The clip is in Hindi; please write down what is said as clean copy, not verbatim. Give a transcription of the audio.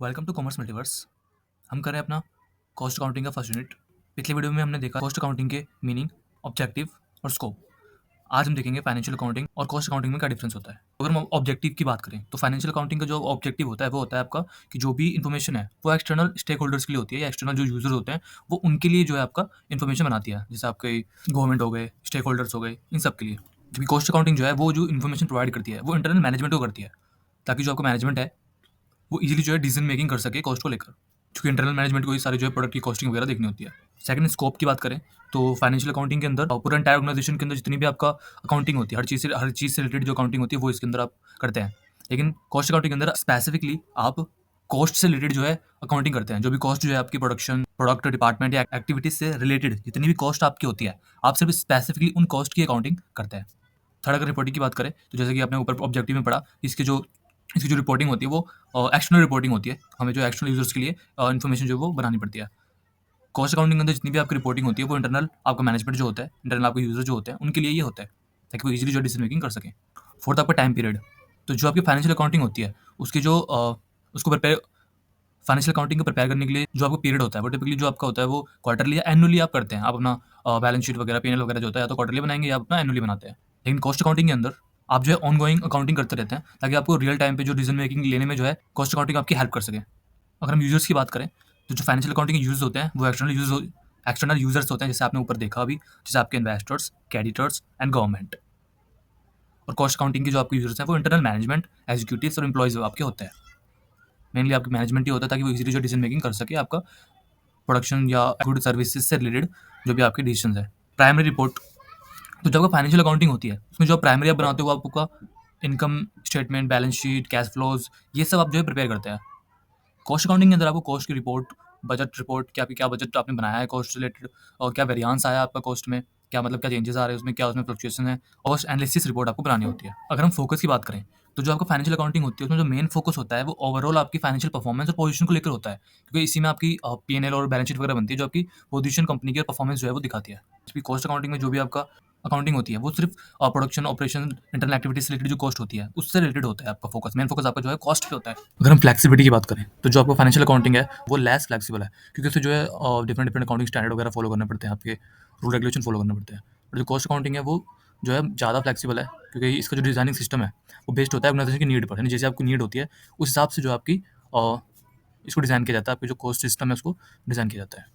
Welcome to commerce multiverse. हम कर रहे हैं अपना कॉस्ट अकाउंटिंग का फर्स्ट यूनिट। पिछले वीडियो में हमने देखा कॉस्ट अकाउंटिंग के मीनिंग, ऑब्जेक्टिव और स्कोप। आज हम देखेंगे फाइनेंशियल अकाउंटिंग और कॉस्ट अकाउंटिंग में क्या डिफरेंस होता है। अगर हम ऑब्जेक्टिव की बात करें तो फाइनेंशियल अकाउंटिंग का जो ऑब्जेक्टिव होता है वो होता है आपका कि जो भी इन्फॉर्मेशन है वो एक्सटर्नल स्टेक होल्डर्स के लिए होती है या एक्सटर्नल जो यूजर होते हैं वो उनके लिए जो है आपका इन्फॉर्मेशन बनाती है, जैसे आपके गवर्नमेंट हो गए, स्टेक होल्डर्स हो गए, इन सब के लिए। जबकि कॉस्ट अकाउंटिंग जो है वो जो इन्फॉर्मेशन प्रोवाइड करती है वो इंटरनल मैनेजमेंट को करती है, ताकि जो आपका मैनेजमेंट है वो इजीली जो है डिसीजन मेकिंग कर सके कॉस्ट को लेकर, क्योंकि इंटरनल मैनेजमेंट को ये सारी जो है प्रोडक्ट की कॉस्टिंग वगैरह देखनी होती है। सेकंड, स्कोप की बात करें तो फाइनेंशियल अकाउंटिंग के अंदर पूरा एंटायर ऑर्गेनाइजेशन के अंदर जितनी भी आपका अकाउंटिंग होती है, हर चीज़ से रिलेटेड जो अकाउंटिंग होती है वो इसके अंदर आप करते हैं। लेकिन कॉस्ट अकाउंटिंग के अंदर स्पेसिफिकली आप कॉस्ट से रिलेटेड जो है अकाउंटिंग करते हैं। जो भी कॉस्ट जो है आपकी प्रोडक्शन, प्रोडक्ट डिपार्टमेंट या एक्टिविटीज से रिलेटेड जितनी भी कॉस्ट आपकी होती है, आप सिर्फ स्पेसिफिकली उन कॉस्ट की अकाउंटिंग करते हैं। थर्ड, अगर रिपोर्टिंग की बात करें तो जैसे कि आपने ऊपर ऑब्जेक्टिव में पढ़ा, इसकी जो रिपोर्टिंग होती है वो एक्सटर्नल रिपोर्टिंग होती है। हमें जो एक्सटर्नल यूजर्स के लिए इन्फॉर्मेशन जो है वो बनानी पड़ती है। कॉस्ट अकाउंटिंग के अंदर जितनी भी आपकी रिपोर्टिंग होती है वो इंटरनल आपका मैनेजमेंट जो होता है, इंटरनल आपके यूजर जो होते हैं उनके लिए ये होता है, ताकि वो इजीली जो डिसीजन मेकिंग कर सकें। फोर्थ, आपका टाइम पीरियड। तो जो आपकी फाइनेंशियल अकाउंटिंग होती है उसकी जो उसको प्रिपेयर फाइनेंशियल अकाउंटिंग को प्रिपेयर करने के लिए जो आपको पीरियड होता है वो टिपिकली जो आपका होता है वो क्वार्टरली या एनुअली आप करते हैं। आप अपना बैलेंस शीट वगैरह, पीएनएल वगैरह जो होता है या तो क्वार्टरली बनाएंगे या अपना एनुअली बनाते हैं। लेकिन कॉस्ट अकाउंटिंग के अंदर आप जो है ऑनगोइंग अकाउंटिंग करते रहते हैं, ताकि आपको रियल टाइम पे जो डिसीजन मेकिंग लेने में जो है कॉस्ट अकाउंटिंग आपकी हेल्प कर सके। अगर हम यूजर्स की बात करें तो जो फाइनेंशियल अकाउंटिंग के यूजर्स होते हैं वो एक्सटर्नल यूजर्स होते हैं, जैसे आपने ऊपर देखा अभी, जैसे आपके इन्वेस्टर्स, क्रेडिटर्स एंड गवर्नमेंट। और कॉस्ट अकाउंटिंग के जो आपके यूजर्स हैं वो इंटरनल मैनेजमेंट, एग्जीक्यूटिव्स और एम्प्लॉइज आपके होते हैं। मेनली आपकी मैनेजमेंट ही होता है, ताकि वो इजीली जो डिसीजन मेकिंग कर सके आपका प्रोडक्शन या गुड सर्विसेज से रिलेटेड जो भी आपके डिसीजन है। प्राइमरी रिपोर्ट, तो जब आपका फाइनेंशियल अकाउंटिंग होती है उसमें जो प्राइमरी आप बनाते हो वो आपका income statement, balance sheet, cash flows, ये सब आप जो है प्रिपेयर करते हैं। कॉस्ट अकाउंटिंग के अंदर आपको कॉस्ट की रिपोर्ट, बजट रिपोर्ट, कि आपकी क्या बजट आपने बनाया है कॉस्ट रिलेटेड, और क्या वेरियांस आया आपका कॉस्ट में, क्या मतलब क्या चेंजेस आ रहे हैं उसमें, क्या उसमें फ्लक्चुएशन है, और एनालिसिस रिपोर्ट आपको बनानी होती है। अगर हम फोकस की बात करें तो जो आपका फाइनेंशियल अकाउंटिंग होती है उसमें जो मेन फोकस होता है वो ओवरऑल आपकी फाइनेंशियल परफॉर्मेंस और पोजीशन को लेकर होता है, क्योंकि इसी में आपकी पीएनएल और बैलेंस शीट वगैरह बनती है जो आपकी पोजीशन, कंपनी की और परफॉर्मेंस जो है वो दिखाती है। जबकि कॉस्ट अकाउंटिंग में जो भी आपका अकाउंटिंग होती है वो सिर्फ प्रोडक्शन, ऑपरेशन, इंटरनल एक्टिविटीज से रिलेटेड जो कॉस्ट होती है उससे रिलेटेड होता है। आपका फोकस, मेन फोकस आपका जो है कॉस्ट पे होता है। अगर हम फ्लेक्सिबिलिटी की बात करें तो जो आपका फाइनेंशियल अकाउंटिंग है वो लेस फ्लेक्सिबल है, क्योंकि उसे जो है डिफरेंट डिफरेंट अकाउंटिंग स्टैंडर्ड वगैरह फॉलो करने पड़ते हैं, आपके रूल रेगुलेशन फॉलो करने पड़ते हैं। और जो कॉस्ट अकाउंटिंग है वो जो है ज़्यादा फ्लेक्सिबल है, क्योंकि इसका जो डिजाइनिंग सिस्टम है वो बेस्ड होता है ऑर्गेनाइजेशन की नीड पर, यानी जैसे आपकी नीड होती है उस हिसाब से जो आपकी इसको डिज़ाइन किया जाता है, आपकी जो कॉस्ट सिस्टम है उसको डिज़ाइन किया जाता है।